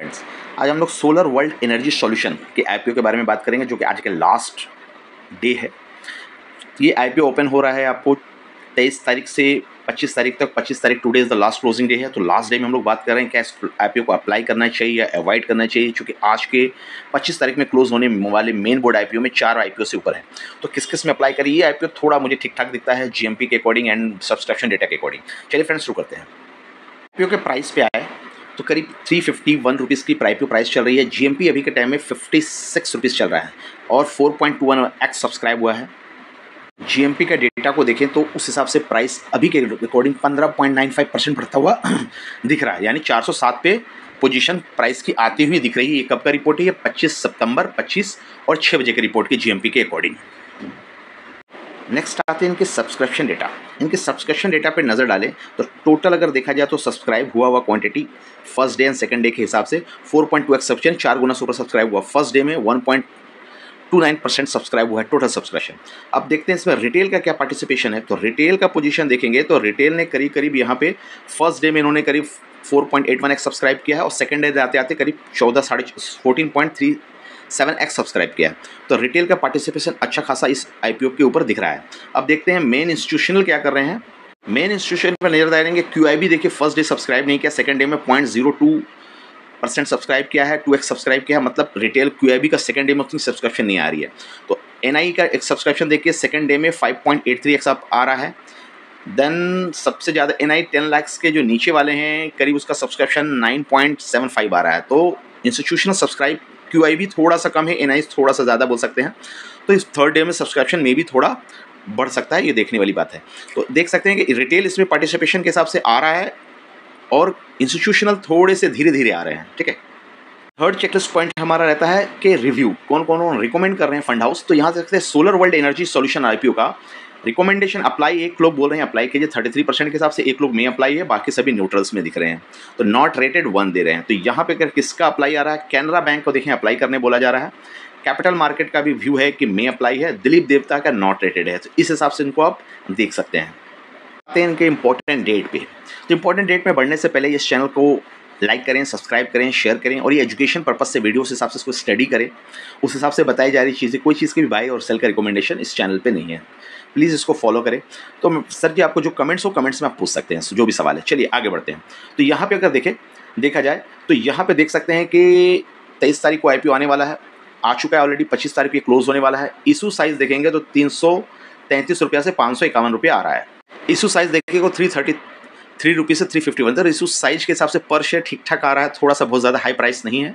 Friends, आज हम लोग सोलर वर्ल्ड एनर्जी सॉल्यूशन के आईपीओ के बारे में बात करेंगे, जो कि आज के लास्ट डे है। ये आईपीओ ओपन हो रहा है आपको 23 तारीख से 25 तारीख तक। 25 तारीख today is the last closing day है। तो लास्ट डे में हम लोग बात कर रहे हैं क्या इस आईपीओ को अप्लाई करना चाहिए या अवॉइड करना चाहिए, क्योंकि आज के 25 तारीख में क्लोज होने वाले मेन बोर्ड आईपीओ में 4 आईपीओ से ऊपर है। तो किस किस में अप्लाई करिए। ये आईपीओ थोड़ा मुझे ठीक ठाक दिखता है जीएमपी के अकॉर्डिंग एंड सब्सक्रिप्शन डेटा के अकॉर्डिंग। चलिए फ्रेंड्स, शुरू करते हैं। आईपीओ के प्राइस पे आए तो करीब 351 रुपीज़ की आईपीओ प्राइस चल रही है। जीएमपी अभी के टाइम में 56 रुपीज़ चल रहा है और 4.21x सब्सक्राइब हुआ है। जीएमपी का डेटा को देखें तो उस हिसाब से प्राइस अभी के अकॉर्डिंग 15.95% बढ़ता हुआ दिख रहा है, यानी 407 पे पोजीशन प्राइस की आती हुई दिख रही है। ये कब का रिपोर्ट है? ये 25 सितंबर 25 और 6 बजे की रिपोर्ट की जीएमपी के अकॉर्डिंग। नेक्स्ट आते हैं इनके सब्सक्रिप्शन डेटा। इनके सब्सक्रिप्शन डेटा पे नज़र डालें तो टोटल अगर देखा जाए तो सब्सक्राइब हुआ quantity first day and second day के हिसाब से 4.2x सब्सक्रिप्शन, 4 गुना सुपर सब्सक्राइब हुआ। फर्स्ट डे में 1.29% सब्सक्राइब हुआ है टोटल सब्सक्रिप्शन। अब देखते हैं इसमें रिटेल का क्या पार्टिसिपेशन है। तो रिटेल का पोजीशन देखेंगे तो रिटेल ने करीब करीब यहाँ पे फर्स्ट डे में इन्होंने करीब 4.81x सब्सक्राइब किया है और सेकंड डे आते आते करीब 14.37x सब्सक्राइब किया है। तो रिटेल का पार्टिसिपेशन अच्छा खासा इस आईपीओ के ऊपर दिख रहा है। अब देखते हैं मेन इंस्टीट्यूशनल क्या कर रहे हैं। मेन इंस्टीट्यूशन पर नजर डालेंगे। क्यूआईबी देखिए फर्स्ट डे सब्सक्राइब नहीं किया, सेकंड डे में 0.02% सब्सक्राइब किया है, 2x सब्सक्राइब किया है। मतलब रिटेल क्यूआईबी का सेकंड डे में उतनी सब्सक्रिप्शन नहीं आ रही है। तो एनआई का एक सब्सक्रिप्शन देखिए सेकंड डे में 5.83x आ रहा है। देन सबसे ज़्यादा एनआई 10 लाख के जो नीचे वाले हैं करीब उसका सब्सक्रिप्शन 9.75 आ रहा है। तो इंस्टीट्यूशनल सब्सक्राइब क्यूआईबी थोड़ा सा कम है, एनआई थोड़ा सा ज़्यादा बोल सकते हैं। तो इस थर्ड डे में सब्सक्रिप्शन में भी थोड़ा बढ़ सकता है, ये देखने वाली बात है। तो देख सकते हैं कि रिटेल इसमें पार्टिसिपेशन के हिसाब से आ रहा है और इंस्टीट्यूशनल थोड़े से धीरे धीरे आ रहे हैं। ठीक है। थर्ड चेकलिस्ट पॉइंट हमारा रहता है कि रिव्यू कौन कौन रिकमेंड कर रहे हैं फंड हाउस। तो यहाँ से देखते हैं solar world energy solution IPO का रिकमेंडेशन अप्लाई। एक लोग बोल रहे हैं अप्लाई कीजिए 33% के हिसाब से, एक लोग में अप्लाई है, बाकी सभी न्यूट्रल्स में दिख रहे हैं। तो नॉट रेटेड 1 दे रहे हैं। तो यहाँ पे अगर किसका अप्लाई आ रहा है, कैनरा बैंक को देखें अप्लाई करने बोला जा रहा है। कैपिटल मार्केट का भी व्यू है कि में अप्लाई है, दिलीप देवता का नॉट रेटेड है। तो इस हिसाब से इनको आप देख सकते हैं। आते हैं इनके इंपॉर्टेंट डेट पे। तो इंपॉर्टेंट डेट में बढ़ने से पहले इस चैनल को लाइक करें, सब्सक्राइब करें, शेयर करें और ये एजुकेशन पर्पस से वीडियो उस हिसाब से इसको स्टडी करें। उस हिसाब से बताई जा रही चीज़ें, कोई चीज़ की भी बाय और सेल का रिकमेंडेशन इस चैनल पे नहीं है। प्लीज़ इसको फॉलो करें। तो सर जी आपको जो कमेंट्स हो कमेंट्स में आप पूछ सकते हैं जो भी सवाल है। चलिए आगे बढ़ते हैं। तो यहाँ पे अगर देखा जाए तो यहाँ पे देख सकते हैं कि 23 तारीख को आईपीओ आने वाला है, आ चुका है ऑलरेडी। 25 तारीख को क्लोज होने वाला है। इशू साइज़ देखेंगे तो 333 रुपया से 551 रुपया आ रहा है। इशू साइज़ देखेंगे 333 रुपये से 351। तो इशू साइज के हिसाब से पर शेयर ठीक ठाक आ रहा है, थोड़ा सा बहुत ज़्यादा हाई प्राइस नहीं है।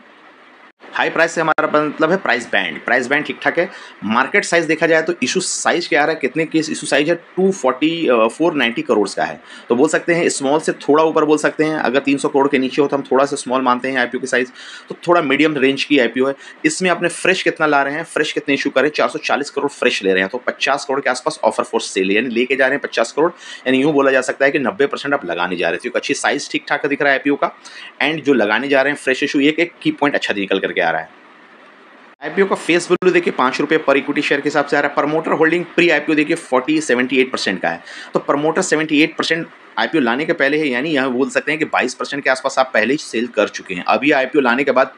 हाई प्राइस से हमारा मतलब है प्राइस बैंड ठीक ठाक है। मार्केट साइज देखा जाए तो इशू साइज क्या आ रहा है, कितने केस इशू साइज है 490 करोड़ का है। तो बोल सकते हैं स्मॉल से थोड़ा ऊपर बोल सकते हैं। अगर 300 करोड़ के नीचे हो तो हम थोड़ा सा स्मॉल मानते हैं आईपीओ की साइज। तो थोड़ा मीडियम रेंज की आईपीओ है। इसमें अपने फ्रेश कितना ला रहे हैं, फ्रेश कितने इशू करें, 440 करोड़ फ्रेश ले रहे हैं। तो 50 करोड़ के आसपास ऑफर फोर्स सेल यानी लेके जा रहे हैं 50 करोड़। यानी यूँ बोला जा सकता है कि 90% आप लगाने जा रहे थे। अच्छी साइज ठीक ठाक दिख रहा है आईपीओ का। एंड जो लगाने जा रहे हैं फ्रेश इशू एक की पॉइंट अच्छा निकल करके आ रहा है। आईपीओ का फेस वैल्यू देखिए 5 रुपये पर इक्विटी शेयर के हिसाब से आ रहा है। प्रमोटर होल्डिंग प्री आईपीओ देखिए 78% का है। तो प्रमोटर 78% आईपीओ लाने के पहले है, यानी यहाँ बोल सकते हैं कि 22% के आसपास आप पहले ही सेल कर चुके हैं। अभी आईपीओ लाने के बाद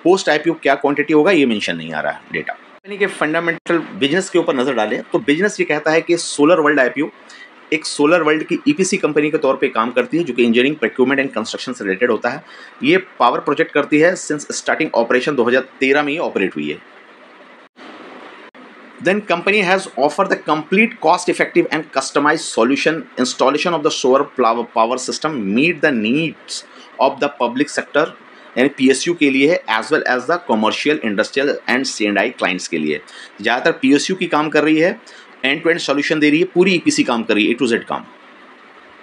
पोस्ट आईपीओ क्या क्वांटिटी होगा ये मेंशन नहीं आ रहा है डेटा। यानी कि फंडामेंटल बिजनेस के ऊपर नजर डालें तो बिजनेस ये कहता है कि सोलर वर्ल्ड आईपीओ एक सोलर वर्ल्ड की ईपीसी कंपनी के तौर पे काम करती है, जो कि इंजीनियरिंग, प्रोक्यूरमेंट एंड कंस्ट्रक्शन से रिलेटेड होता है। ये पावर प्रोजेक्ट करती है सिंस स्टार्टिंग ऑपरेशन 2013 में ये ऑपरेट हुई है। Then company has offered the complete cost-effective and customized solution installation of the solar power system meet the needs of the public sector यानी PSU के लिए है, as well as the commercial, industrial and C&I clients के लिए। ज़्यादातर PSU की काम कर रही है, एंड टू एंड सॉल्यूशन दे रही है, पूरी EPC काम कर रही है, A to Z काम।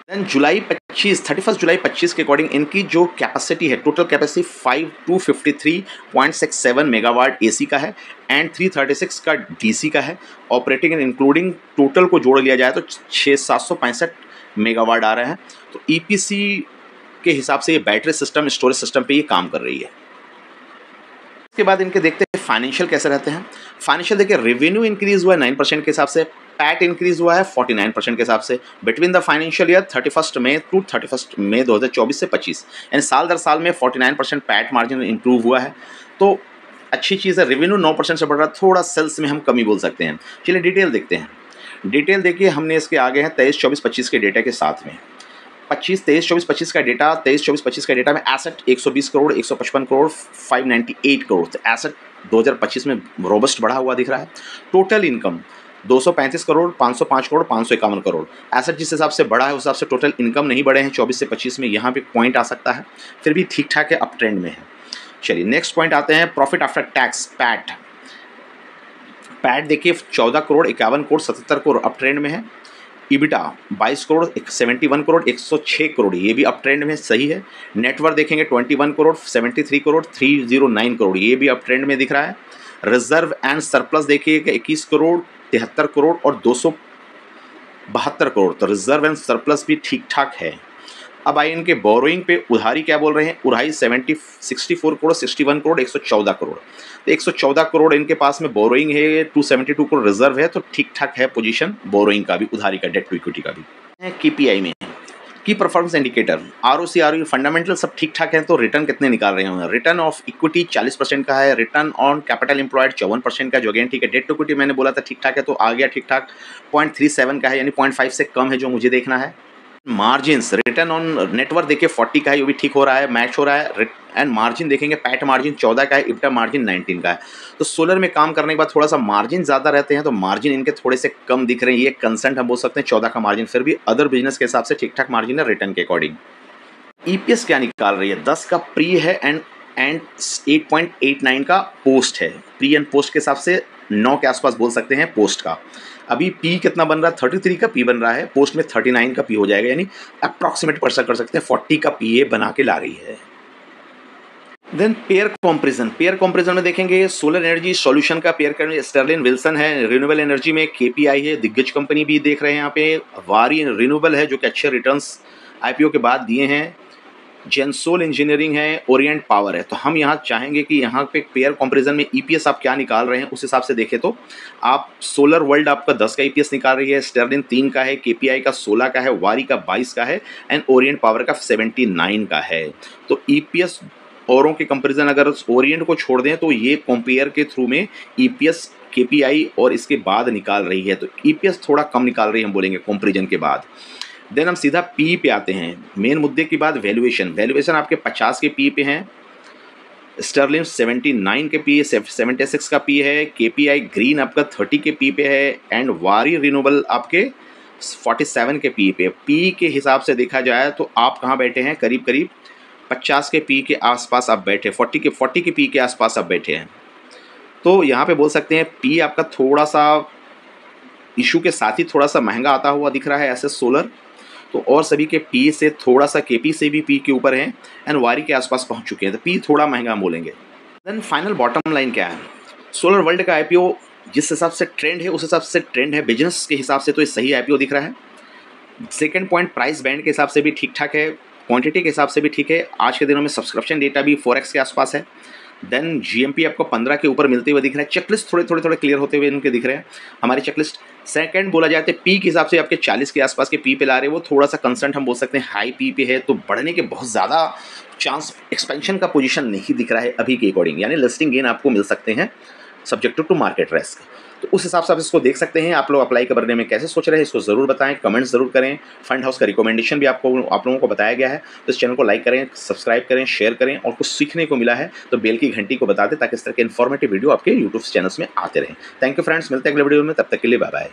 देन 31 जुलाई 25 के अकॉर्डिंग इनकी जो कैपेसिटी है, टोटल कैपेसिटी 253.67 मेगावाट AC का है एंड 336 का DC का है। ऑपरेटिंग एंड इंक्लूडिंग टोटल को जोड़ लिया जाए तो 765 मेगावाट आ रहा है। तो EPC के हिसाब से ये बैटरी सिस्टम, स्टोरेज सिस्टम पे ये काम कर रही है। इसके बाद इनके देखते हैं फाइनेंशियल कैसे रहते हैं। फाइनेंशियल देखिए रेवेन्यू इंक्रीज हुआ है 9% के हिसाब से, पैट इंक्रीज हुआ है 49% के हिसाब से between the financial year 31 May to 31 May 2024 से 25, यानी साल दर साल में 49% पैट मार्जिन इंप्रूव हुआ है। तो अच्छी चीज़ है। रेवेन्यू 9% से बढ़ रहा है, थोड़ा सेल्स में हम कमी बोल सकते हैं। चलिए डिटेल देखते हैं। डिटेल देखिए, हमने इसके आगे हैं 23-24-25 के डेटा के साथ में 23-24-25 का डेटा। 23-24-25 का डेटा में एसेट 120 करोड़, 155 करोड़, 598 करोड़। तो एसेट 2025 में रोबस्ट बढ़ा हुआ दिख रहा है। Total income 235 crore, 505 crore, 551 crore. Asset जिस हिसाब से बढ़ा है उस हिसाब से टोटल इनकम नहीं बढ़े हैं 24 से 25 में। यहाँ पे पॉइंट आ सकता है, फिर भी ठीक ठाक है, अप ट्रेंड में है। चलिए नेक्स्ट पॉइंट आते हैं, profit after tax PAT. PAT देखिए 14 करोड़, 51 करोड़, 77 करोड़, अप ट्रेंड में है। इबिटा 22 करोड़, 71 करोड़, 106 करोड़, ये भी अप ट्रेंड में सही है। नेटवर्थ देखेंगे 21 करोड़, 73 करोड़, 309 करोड़, ये भी अप ट्रेंड में दिख रहा है। रिजर्व एंड सरप्लस देखिएगा 21 करोड़, 73 करोड़ और 272 करोड़। तो रिजर्व एंड सरप्लस भी ठीक ठाक है। अब आइए इनके बोरोइंग पे, उधारी क्या बोल रहे हैं। उधारी 64 करोड़, 61 करोड़, 114 करोड़। तो 114 करोड़ इनके पास में बोरोइंग है, 272 करोड़ रिजर्व है, तो ठीक ठाक है पोजीशन बोरोइंग का भी, उधारी का, डेट टू इक्विटी का भी। KPI में की performance indicator ROC ROE fundamental सब ठीक ठाक है। तो रिटर्न कितने निकाल रहे हैं। रिटर्न ऑफ इक्विटी 40% का है, रिटर्न ऑन कैपिटल एम्प्लॉयड 54% का, जो अगेन ठीक है। डेट टू इक्विटी मैंने बोला था ठीक ठाक है, तो आ गया ठीक ठाक। 0.37 का है, यानी 0.5 से कम है, जो मुझे देखना है। मार्जिन्स, रिटर्न ऑन नेटवर्थ देखिए 40 का है, ये भी ठीक हो रहा है, मैच हो रहा है। एंड मार्जिन देखेंगे, पैट मार्जिन 14 का है, इब्टा मार्जिन 19 का है। तो सोलर में काम करने के बाद थोड़ा सा मार्जिन ज़्यादा रहते हैं, तो मार्जिन इनके थोड़े से कम दिख रहे हैं। ये कंसर्न हम बोल सकते हैं 14 का मार्जिन, फिर भी अदर बिजनेस के हिसाब से ठीक ठाक मार्जिन है रिटर्न के अकॉर्डिंग। EPS क्या निकाल रही है, 10 का प्री है एंड 8.89 का पोस्ट है। प्री एंड पोस्ट के हिसाब से 9 के आसपास बोल सकते हैं पोस्ट का। अभी पी कितना बन रहा है, 33 का पी बन रहा है, पोस्ट में 39 का पी हो जाएगा, यानी अप्रॉक्सीमेट परसेंट कर सकते हैं 40 का पी बना के ला रही है। Then pair comparison, pair comparison में देखेंगे सोलर एनर्जी सॉल्यूशन का पेयर करने स्टर्लिन विल्सन है, रिन्यूएबल एनर्जी में KPI है, दिग्गज कंपनी भी देख रहे हैं यहाँ पे, वारी रिन्यूएबल है जो कि अच्छे रिटर्न्स IPO के बाद दिए हैं, जेनसोल इंजीनियरिंग है, ओरिएंट पावर है। तो हम यहाँ चाहेंगे कि यहाँ पे पेयर कंपैरिजन में EPS आप क्या निकाल रहे हैं उस हिसाब से देखें तो आप सोलर वर्ल्ड आपका 10 का EPS निकाल रही है, स्टर्लिन 3 का है, KPI का 16 का है, वारी का 22 का है एंड ओरिएंट पावर का 79 का है। तो EPS औरों के कंपैरिजन अगर ओरिएंट को छोड़ दें तो ये कंपेयर के थ्रू में EPS KPI और इसके बाद निकाल रही है, तो EPS थोड़ा कम निकाल रही है हम बोलेंगे कंपैरिजन के बाद। देन हम सीधा पी पे आते हैं, मेन मुद्दे के बाद वैल्यूएशन। वैल्यूएशन आपके 50 के पी पे हैं, स्टर्लिन 79 के पी, 76 का पी है, KPI ग्रीन आपका 30 के पी पे है एंड वारी रिन्यूएबल आपके 47 के पी पे। पी के हिसाब से देखा जाए तो आप कहाँ बैठे हैं, करीब करीब 50 के पी के आसपास आप बैठे, 40 के पी के आसपास आप बैठे हैं। तो यहाँ पे बोल सकते हैं पी आपका थोड़ा सा इशू के साथ ही थोड़ा सा महंगा आता हुआ दिख रहा है ऐसे सोलर। तो और सभी के पी से थोड़ा सा KP से भी पी के ऊपर हैं एंड वारी के आसपास पहुंच चुके हैं, तो पी थोड़ा महंगा हम बोलेंगे। देन फाइनल बॉटम लाइन क्या है, सोलर वर्ल्ड का IPO जिस हिसाब से ट्रेंड है उस हिसाब से ट्रेंड है, बिजनेस के हिसाब से तो ये सही IPO दिख रहा है। सेकेंड पॉइंट, प्राइस बैंड के हिसाब से भी ठीक ठाक है, क्वांटिटी के हिसाब से भी ठीक है। आज के दिनों में सब्सक्रिप्शन डेटा भी 4x के आसपास है। देन GMP आपको 15 के ऊपर मिलते हुए दिख रहा है। चेकलिस्ट थोड़े क्लियर होते हुए इनके दिख रहे हैं हमारी चेकलिस्ट। सेकंड बोला जाए तो पी के हिसाब से आपके 40 के आसपास के पी पे ला रहे हैं, वो थोड़ा सा कंसर्न हम बोल सकते हैं हाई पी पे है, तो बढ़ने के बहुत ज़्यादा चांस, एक्सपेंशन का पोजीशन नहीं दिख रहा है अभी के अकॉर्डिंग, यानी लिस्टिंग गेन आपको मिल सकते हैं सब्जेक्ट टू मार्केट रिस्क। तो उस हिसाब से आप इसको देख सकते हैं। आप लोग अप्लाई करने में कैसे सोच रहे हैं इसको ज़रूर बताएं, कमेंट्स ज़रूर करें। फंड हाउस का रिकमेंडेशन भी आप लोगों को बताया गया है, तो इस चैनल को लाइक करें, सब्सक्राइब करें, शेयर करें और कुछ सीखने को मिला है तो बेल की घंटी को बता दें ताकि इस तरह के इन्फॉर्मेटिव वीडियो आपके यूट्यूब चैनल्स में आते रहें। थैंक यू फ्रेंड्स, मिलते हैं अगले वीडियो में, तब तक के लिए बाय बाय।